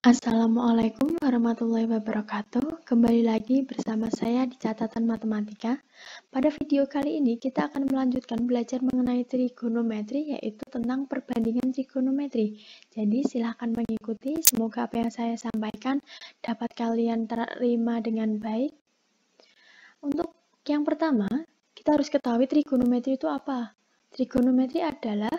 Assalamualaikum warahmatullahi wabarakatuh. Kembali lagi bersama saya di Catatan Matematika. Pada video kali ini kita akan melanjutkan belajar mengenai trigonometri, yaitu tentang perbandingan trigonometri. Jadi silahkan mengikuti, semoga apa yang saya sampaikan dapat kalian terima dengan baik. Untuk yang pertama, kita harus ketahui trigonometri itu apa. Trigonometri adalah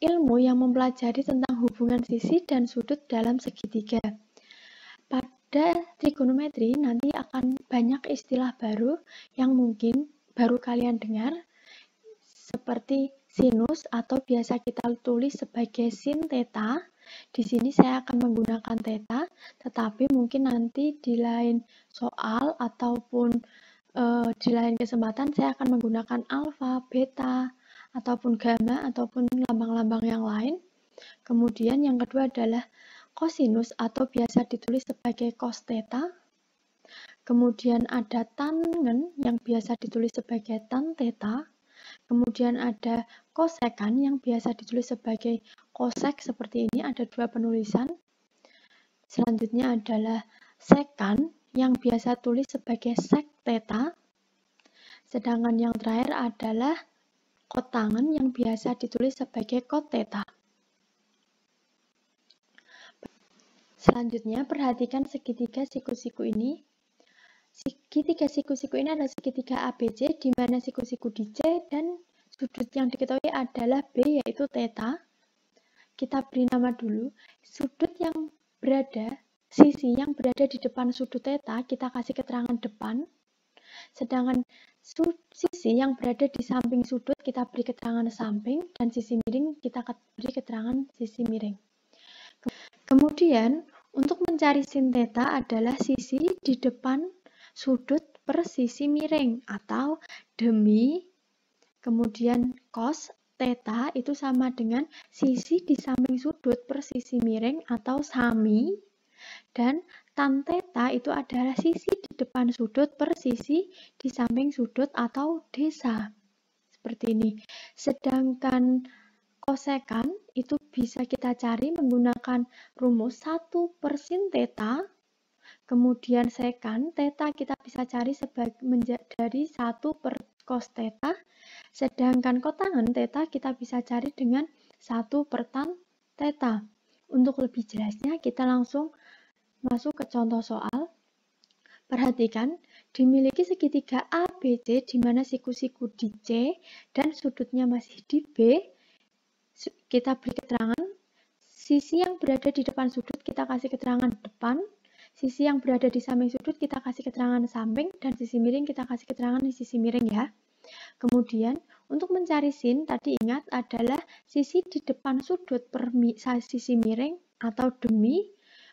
ilmu yang mempelajari tentang hubungan sisi dan sudut dalam segitiga. Pada trigonometri nanti akan banyak istilah baru yang mungkin baru kalian dengar, seperti sinus atau biasa kita tulis sebagai sin theta. Di sini saya akan menggunakan theta, tetapi mungkin nanti di lain soal ataupun di lain kesempatan saya akan menggunakan alfa, beta, ataupun gamma, ataupun lambang-lambang yang lain. Kemudian yang kedua adalah kosinus atau biasa ditulis sebagai cos theta. Kemudian ada tangen yang biasa ditulis sebagai tan theta. Kemudian ada kosekan yang biasa ditulis sebagai kosek, seperti ini, ada dua penulisan. Selanjutnya adalah sekan yang biasa tulis sebagai sek theta. Sedangkan yang terakhir adalah kotangen yang biasa ditulis sebagai kot theta. Selanjutnya, perhatikan segitiga siku-siku ini. Segitiga siku-siku ini adalah segitiga ABC, di mana siku-siku di C dan sudut yang diketahui adalah B, yaitu theta. Kita beri nama dulu. Sisi yang berada di depan sudut theta, kita kasih keterangan depan. Sedangkan sisi yang berada di samping sudut kita beri keterangan samping, dan sisi miring kita beri keterangan sisi miring. Kemudian untuk mencari sin theta adalah sisi di depan sudut per sisi miring atau demi, kemudian cos theta itu sama dengan sisi di samping sudut per sisi miring atau sami, dan tan theta itu adalah sisi di depan sudut per sisi di samping sudut atau desa. Seperti ini. Sedangkan kosekan itu bisa kita cari menggunakan rumus 1 per sin theta. Kemudian sekan theta kita bisa cari dari 1 per cos theta. Sedangkan kotangen theta kita bisa cari dengan 1 per tan theta. Untuk lebih jelasnya kita langsung masuk ke contoh soal. Perhatikan, dimiliki segitiga ABC di mana siku-siku di C dan sudutnya masih di B. Kita beri keterangan, sisi yang berada di depan sudut kita kasih keterangan depan, sisi yang berada di samping sudut kita kasih keterangan samping, dan sisi miring kita kasih keterangan di sisi miring ya. Kemudian untuk mencari sin, tadi ingat adalah sisi di depan sudut per sisi miring atau demi,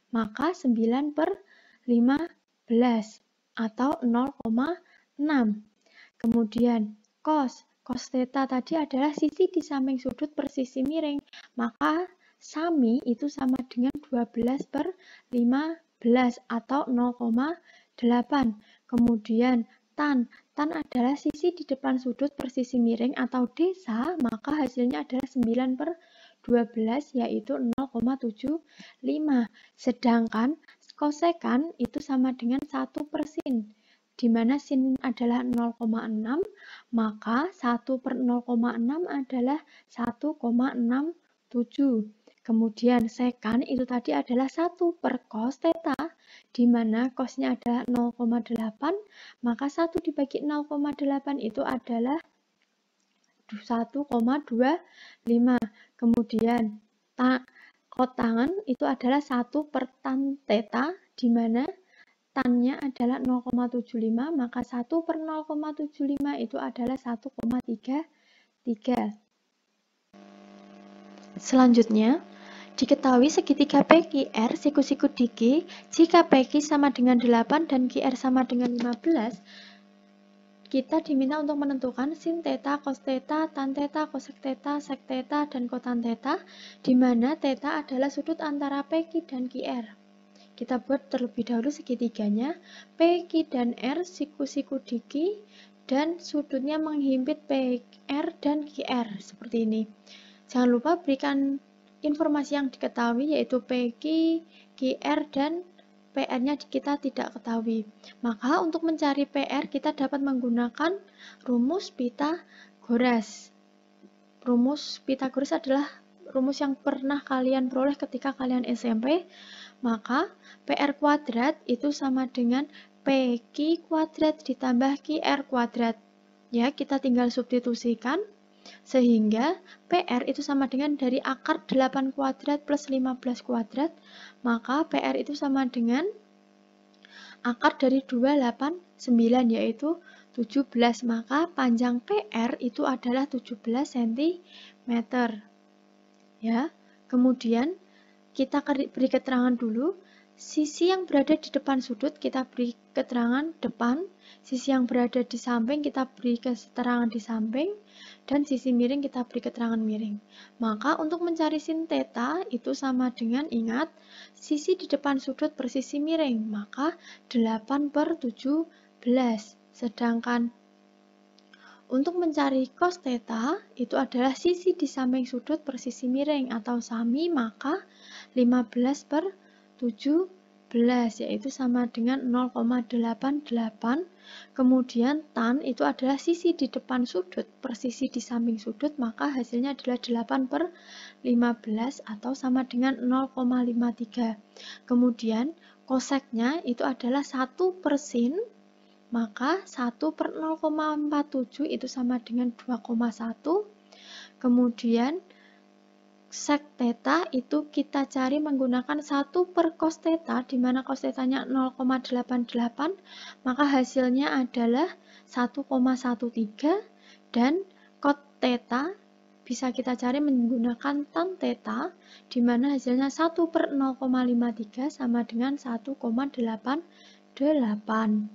maka 9 per 15 atau 0,6. Kemudian cos theta tadi adalah sisi di samping sudut per sisi miring, maka sami itu sama dengan 12 per 15 atau 0,8. Kemudian tan adalah sisi di depan sudut per sisi miring atau desa, maka hasilnya adalah 9 per 12 yaitu 0,75. Sedangkan kosekan itu sama dengan 1 per sin, di mana sin adalah 0,6, maka 1 per 0,6 adalah 1,67. Kemudian sekan itu tadi adalah 1 per cos theta, di mana cosnya adalah 0,8, maka 1 dibagi 0,8 itu adalah 1,25. Kemudian kotangen itu adalah 1 per tan theta, di mana tannya adalah 0,75, maka 1 per 0,75 itu adalah 1,33. Selanjutnya, diketahui segitiga PQR siku-siku di Q, jika PQ sama dengan 8 dan QR sama dengan 15, kita diminta untuk menentukan sin theta, cos theta, tan theta, cosec theta, sec theta, dan kotan theta, di mana theta adalah sudut antara PQ dan QR. Kita buat terlebih dahulu segitiganya, PQ dan R siku-siku di Q, dan sudutnya menghimpit PR dan QR, seperti ini. Jangan lupa berikan informasi yang diketahui yaitu PQ, QR, dan PR-nya kita tidak ketahui. Maka untuk mencari PR kita dapat menggunakan rumus Pythagoras. Rumus Pythagoras adalah rumus yang pernah kalian peroleh ketika kalian SMP. Maka PR kuadrat itu sama dengan PQ kuadrat ditambah QR kuadrat. Ya, kita tinggal substitusikan. Sehingga PR itu sama dengan dari akar 8 kuadrat plus 15 kuadrat. Maka PR itu sama dengan akar dari 289 yaitu 17. Maka panjang PR itu adalah 17 cm. Ya. Kemudian kita beri keterangan dulu. Sisi yang berada di depan sudut kita beri keterangan depan, sisi yang berada di samping kita beri keterangan di samping, dan sisi miring kita beri keterangan miring. Maka untuk mencari sin theta itu sama dengan, ingat, sisi di depan sudut per sisi miring, maka 8/17. Sedangkan untuk mencari cos theta itu adalah sisi di samping sudut per sisi miring atau sami, maka 15/17 yaitu sama dengan 0,88. Kemudian tan itu adalah sisi di depan sudut per sisi di samping sudut, maka hasilnya adalah 8/15 atau sama dengan 0,53. Kemudian koseknya itu adalah 1/sin, maka 1/0,47 itu sama dengan 2,1. Kemudian sek theta itu kita cari menggunakan 1/cos theta, di mana cos theta-nya 0,88, maka hasilnya adalah 1,13, dan cot theta bisa kita cari menggunakan tan theta, di mana hasilnya 1/0,53 sama dengan 1,88.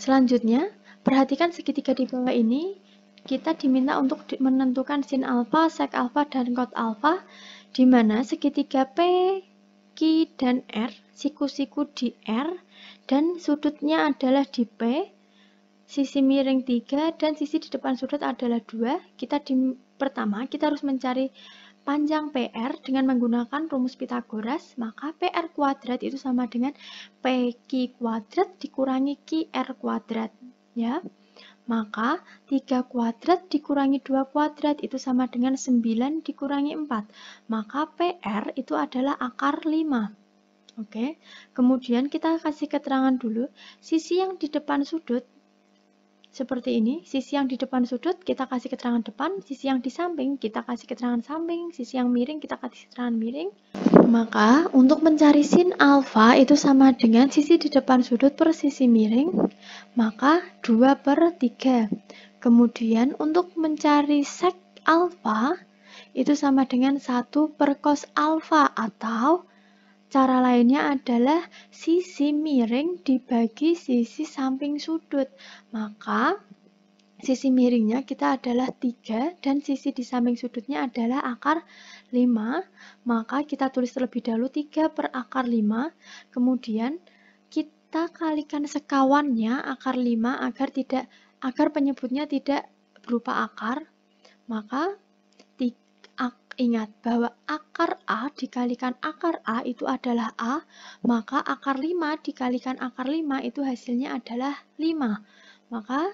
Selanjutnya, perhatikan segitiga di bawah ini. Kita diminta untuk menentukan sin alfa, sek alfa, dan kot alfa, di mana segitiga P, Q, dan R, siku-siku di R, dan sudutnya adalah di P, sisi miring 3, dan sisi di depan sudut adalah 2. Pertama, kita harus mencari panjang PR dengan menggunakan rumus Pythagoras, maka PR kuadrat itu sama dengan PQ kuadrat dikurangi QR kuadrat. Ya. Maka 3 kuadrat dikurangi 2 kuadrat itu sama dengan 9 dikurangi 4. Maka PR itu adalah akar 5. Oke. Kemudian kita kasih keterangan dulu. Sisi yang di depan sudut seperti ini. Sisi yang di depan sudut kita kasih keterangan depan. Sisi yang di samping kita kasih keterangan samping. Sisi yang miring kita kasih keterangan miring. Maka untuk mencari sin alfa itu sama dengan sisi di depan sudut per sisi miring, maka 2/3. Kemudian untuk mencari sek alfa itu sama dengan 1/cos alfa, atau cara lainnya adalah sisi miring dibagi sisi samping sudut. Maka sisi miringnya kita adalah 3 dan sisi di samping sudutnya adalah akar 5. Maka kita tulis terlebih dahulu 3/akar 5. Kemudian kita kalikan sekawannya akar 5 agar penyebutnya tidak berupa akar. Maka ingat bahwa akar A dikalikan akar A itu adalah A, maka akar 5 dikalikan akar 5 itu hasilnya adalah 5. Maka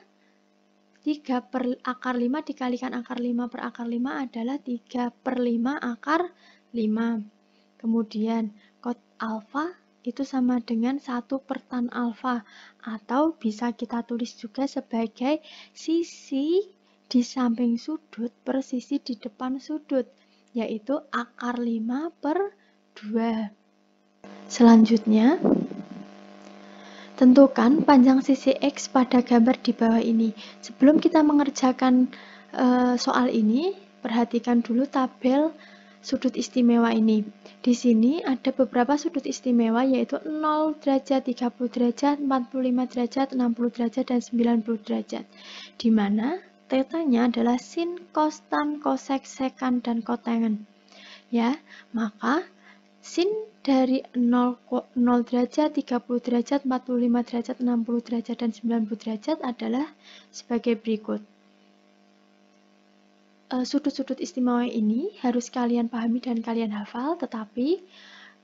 3/akar 5 dikalikan akar 5/akar 5 adalah 3/5 akar 5. Kemudian kot alfa itu sama dengan 1/tan alfa, atau bisa kita tulis juga sebagai sisi di samping sudut per sisi di depan sudut, yaitu akar 5/2. Selanjutnya, tentukan panjang sisi X pada gambar di bawah ini. Sebelum kita mengerjakan soal ini, perhatikan dulu tabel sudut istimewa ini. Di sini ada beberapa sudut istimewa, yaitu 0 derajat, 30 derajat, 45 derajat, 60 derajat, dan 90 derajat. Di mana tetanya adalah sin, cos, tan, cosec, sekan, dan kotangen. Ya, maka sin dari 0 derajat, 30 derajat, 45 derajat, 60 derajat, dan 90 derajat adalah sebagai berikut. sudut-sudut istimewa ini harus kalian pahami dan kalian hafal, tetapi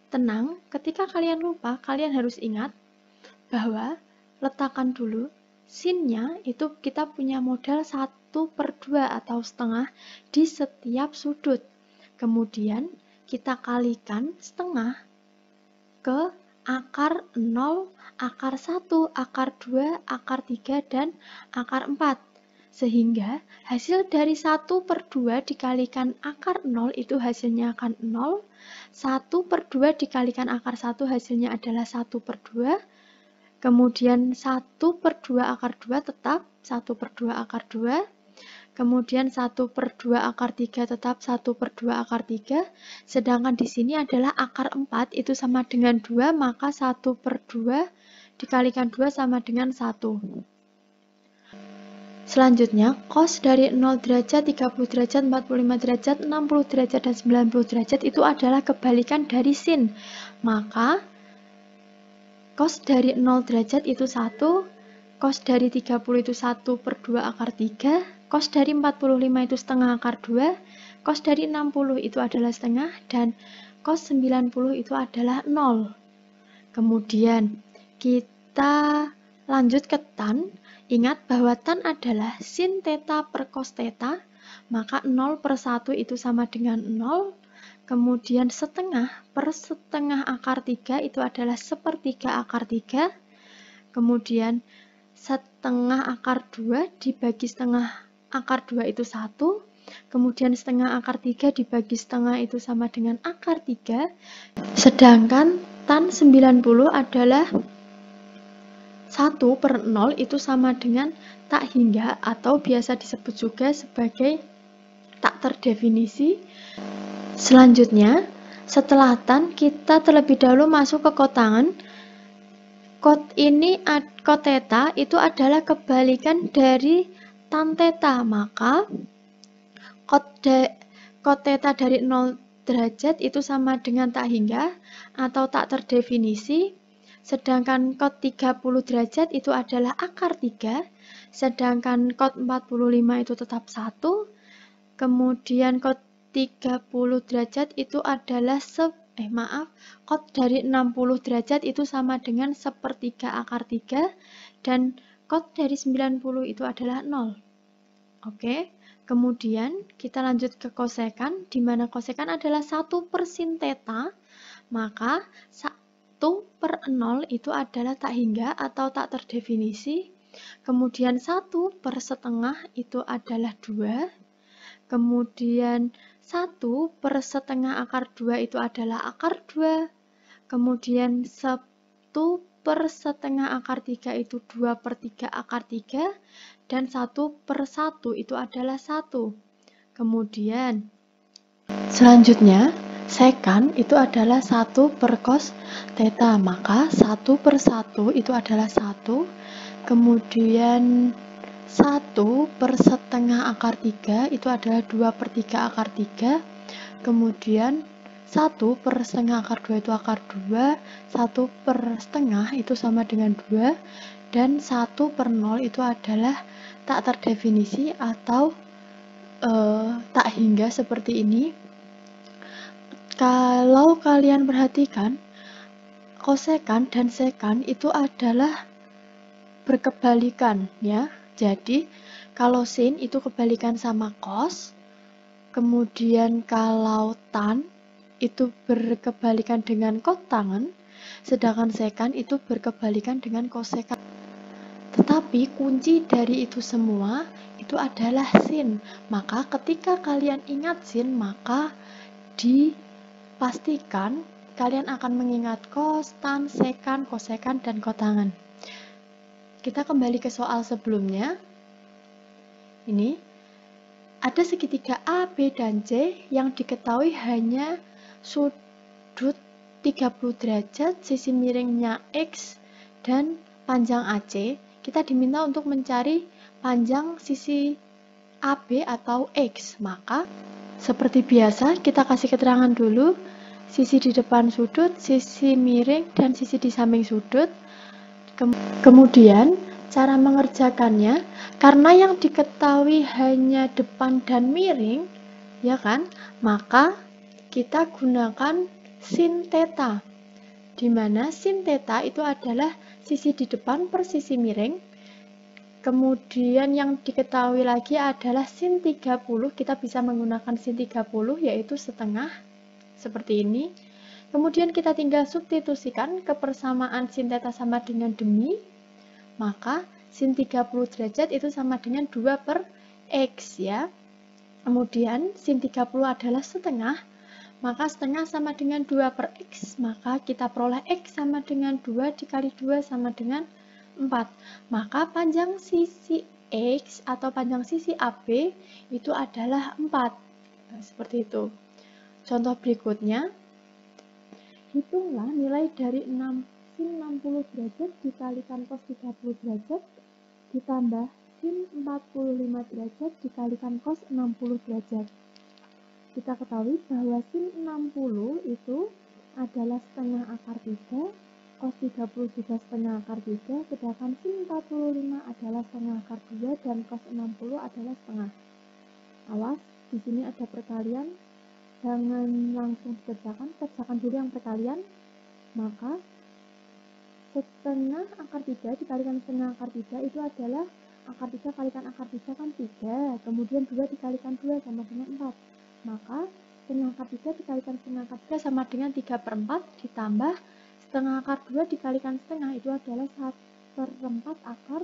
tenang, ketika kalian lupa, kalian harus ingat bahwa letakkan dulu sinnya itu kita punya modal 1/2 atau setengah di setiap sudut. Kemudian kita kalikan setengah ke akar 0, akar 1, akar 2, akar 3, dan akar 4. Sehingga hasil dari 1/2 dikalikan akar 0 itu hasilnya akan 0. 1/2 dikalikan akar 1 hasilnya adalah 1/2. Kemudian 1/2 akar 2 tetap 1/2 akar 2. Kemudian 1/2 akar 3 tetap 1/2 akar 3. Sedangkan di sini adalah akar 4 itu sama dengan 2, maka 1/2 dikalikan 2 sama dengan 1. Selanjutnya, cos dari 0 derajat, 30 derajat, 45 derajat, 60 derajat, dan 90 derajat itu adalah kebalikan dari sin. Maka, cos dari 0 derajat itu 1, cos dari 30 itu 1/2 akar 3, cos dari 45 itu setengah akar 2, cos dari 60 itu adalah setengah, dan cos 90 itu adalah 0. Kemudian, kita lanjut ke tan. Ingat bahwa tan adalah sin theta per cos theta, maka 0/1 itu sama dengan 0. Kemudian setengah per setengah akar 3 itu adalah 1/3 akar 3. Kemudian setengah akar 2 dibagi setengah akar 2 itu 1. Kemudian setengah akar 3 dibagi setengah itu sama dengan akar 3. Sedangkan tan 90 adalah 1/0 itu sama dengan tak hingga atau biasa disebut juga sebagai tak terdefinisi. Selanjutnya, setelah tan, kita terlebih dahulu masuk ke kotangan. Kot theta itu adalah kebalikan dari tan theta, maka kot theta dari 0 derajat itu sama dengan tak hingga atau tak terdefinisi. Sedangkan kot 30 derajat itu adalah akar 3, sedangkan kot 45 itu tetap 1, kemudian kot 30 derajat itu adalah kot dari 60 derajat itu sama dengan 1/3 akar 3, dan kot dari 90 itu adalah 0. Oke, kemudian kita lanjut ke kosekan, di mana kosekan adalah 1 per sin theta, maka 1/0 itu adalah tak hingga atau tak terdefinisi. Kemudian 1/setengah itu adalah 2. Kemudian 1/setengah akar 2 itu adalah akar 2. Kemudian 1/setengah akar 3 itu 2/3 akar 3. Dan 1/1 itu adalah 1. Kemudian selanjutnya, sekan itu adalah 1 per cos theta, maka 1/1 itu adalah 1, kemudian 1/setengah akar 3 itu adalah 2/3 akar 3, kemudian 1/setengah akar 2 itu akar 2, 1/setengah itu sama dengan 2, dan 1/0 itu adalah tak terdefinisi atau tak hingga seperti ini. Kalau kalian perhatikan, kosekan dan sekan itu adalah berkebalikan ya. Jadi, kalau sin itu kebalikan sama cos, kemudian kalau tan itu berkebalikan dengan kotangan, sedangkan sekan itu berkebalikan dengan kosekan. Tetapi kunci dari itu semua itu adalah sin. Maka ketika kalian ingat sin, maka dipastikan kalian akan mengingat cos, tan, sekan, kosekan, dan kotangan. Kita kembali ke soal sebelumnya. Ini ada segitiga A, B, dan C yang diketahui hanya sudut 30 derajat, sisi miringnya X, dan panjang AC. Kita diminta untuk mencari panjang sisi AB atau X. Maka, seperti biasa, kita kasih keterangan dulu sisi di depan sudut, sisi miring, dan sisi di samping sudut. Kemudian, cara mengerjakannya, karena yang diketahui hanya depan dan miring, ya kan? Maka kita gunakan sin theta, di mana sin theta itu adalah sisi di depan per sisi miring. Kemudian yang diketahui lagi adalah sin 30, kita bisa menggunakan sin 30 yaitu setengah, seperti ini. Kemudian kita tinggal substitusikan kebersamaan sin theta sama dengan demi, maka sin 30 derajat itu sama dengan 2 per X ya. Kemudian sin 30 adalah setengah, maka setengah sama dengan 2 per X, maka kita peroleh X sama dengan 2 dikali 2 sama dengan 4. Maka panjang sisi X atau panjang sisi AB itu adalah 4. Nah, seperti itu. Contoh berikutnya, hitunglah nilai dari sin 60 derajat dikalikan cos 30 derajat ditambah sin 45 derajat dikalikan cos 60 derajat. Kita ketahui bahwa sin 60 itu adalah setengah akar 3, cos 30 juga setengah akar 3, sedangkan sin 45 adalah setengah akar 2 dan cos 60 adalah setengah. Awas, di sini ada perkalian, jangan langsung dikerjakan, kerjakan dulu yang perkalian. Maka setengah akar 3 dikalikan setengah akar 3 itu adalah akar 3 kalikan akar 3 kan 3, kemudian 2 dikalikan 2 sama dengan 4. Maka setengah akar 3 dikalikan setengah akar 3 sama dengan 3 per 4 ditambah setengah akar 2 dikalikan setengah itu adalah 1 per 4 akar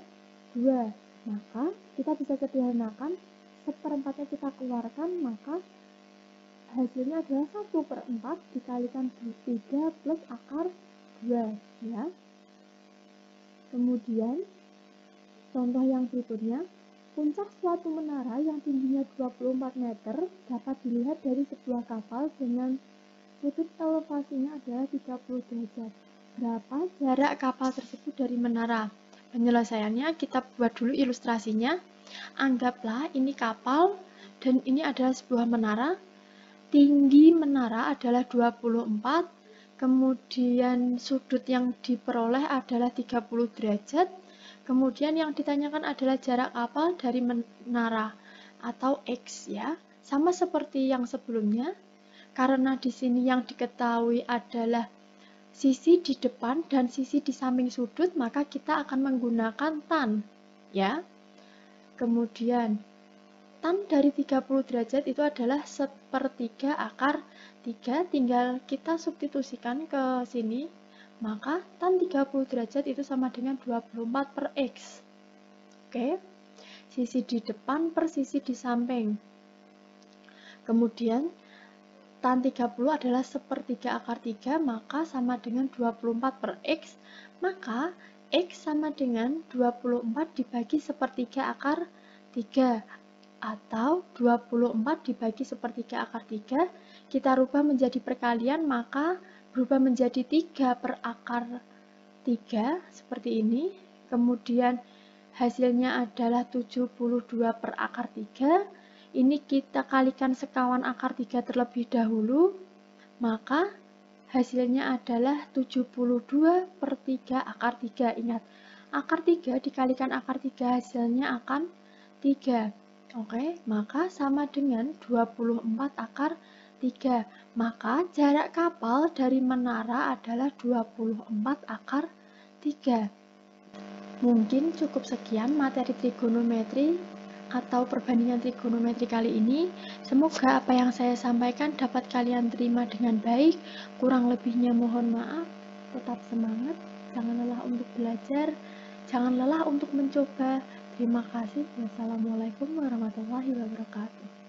2. Maka kita bisa sederhanakan, seperempatnya kita keluarkan, maka hasilnya adalah 1 per 4 dikalikan 3 plus akar 2 ya. Kemudian contoh yang berikutnya, puncak suatu menara yang tingginya 24 meter dapat dilihat dari sebuah kapal dengan sudut elevasinya adalah 30 derajat. Berapa jarak kapal tersebut dari menara? Penyelesaiannya kita buat dulu ilustrasinya. Anggaplah ini kapal dan ini adalah sebuah menara. Tinggi menara adalah 24, kemudian sudut yang diperoleh adalah 30 derajat. Kemudian yang ditanyakan adalah jarak kapal dari menara atau X ya. Sama seperti yang sebelumnya, karena di sini yang diketahui adalah sisi di depan dan sisi di samping sudut, maka kita akan menggunakan tan ya. Kemudian tan dari 30 derajat itu adalah sepertiga akar 3, tinggal kita substitusikan ke sini, maka tan 30 derajat itu sama dengan 24 per X. Oke, sisi di depan per sisi di samping. Kemudian tan 30 adalah sepertiga akar 3, maka sama dengan 24 per X, maka X sama dengan 24 dibagi sepertiga akar 3, atau 24 dibagi sepertiga akar 3, kita rubah menjadi perkalian, maka berubah menjadi 3 per akar 3, seperti ini. Kemudian hasilnya adalah 72 per akar 3. Ini kita kalikan sekawan akar 3 terlebih dahulu, maka hasilnya adalah 72 per 3 akar 3. Ingat, akar 3 dikalikan akar 3 hasilnya akan 3. Oke, maka sama dengan 24 akar 3. Maka jarak kapal dari menara adalah 24 akar 3. Mungkin cukup sekian materi trigonometri atau perbandingan trigonometri kali ini. Semoga apa yang saya sampaikan dapat kalian terima dengan baik. Kurang lebihnya mohon maaf. Tetap semangat, jangan lelah untuk belajar, jangan lelah untuk mencoba. Terima kasih. Wassalamualaikum warahmatullahi wabarakatuh.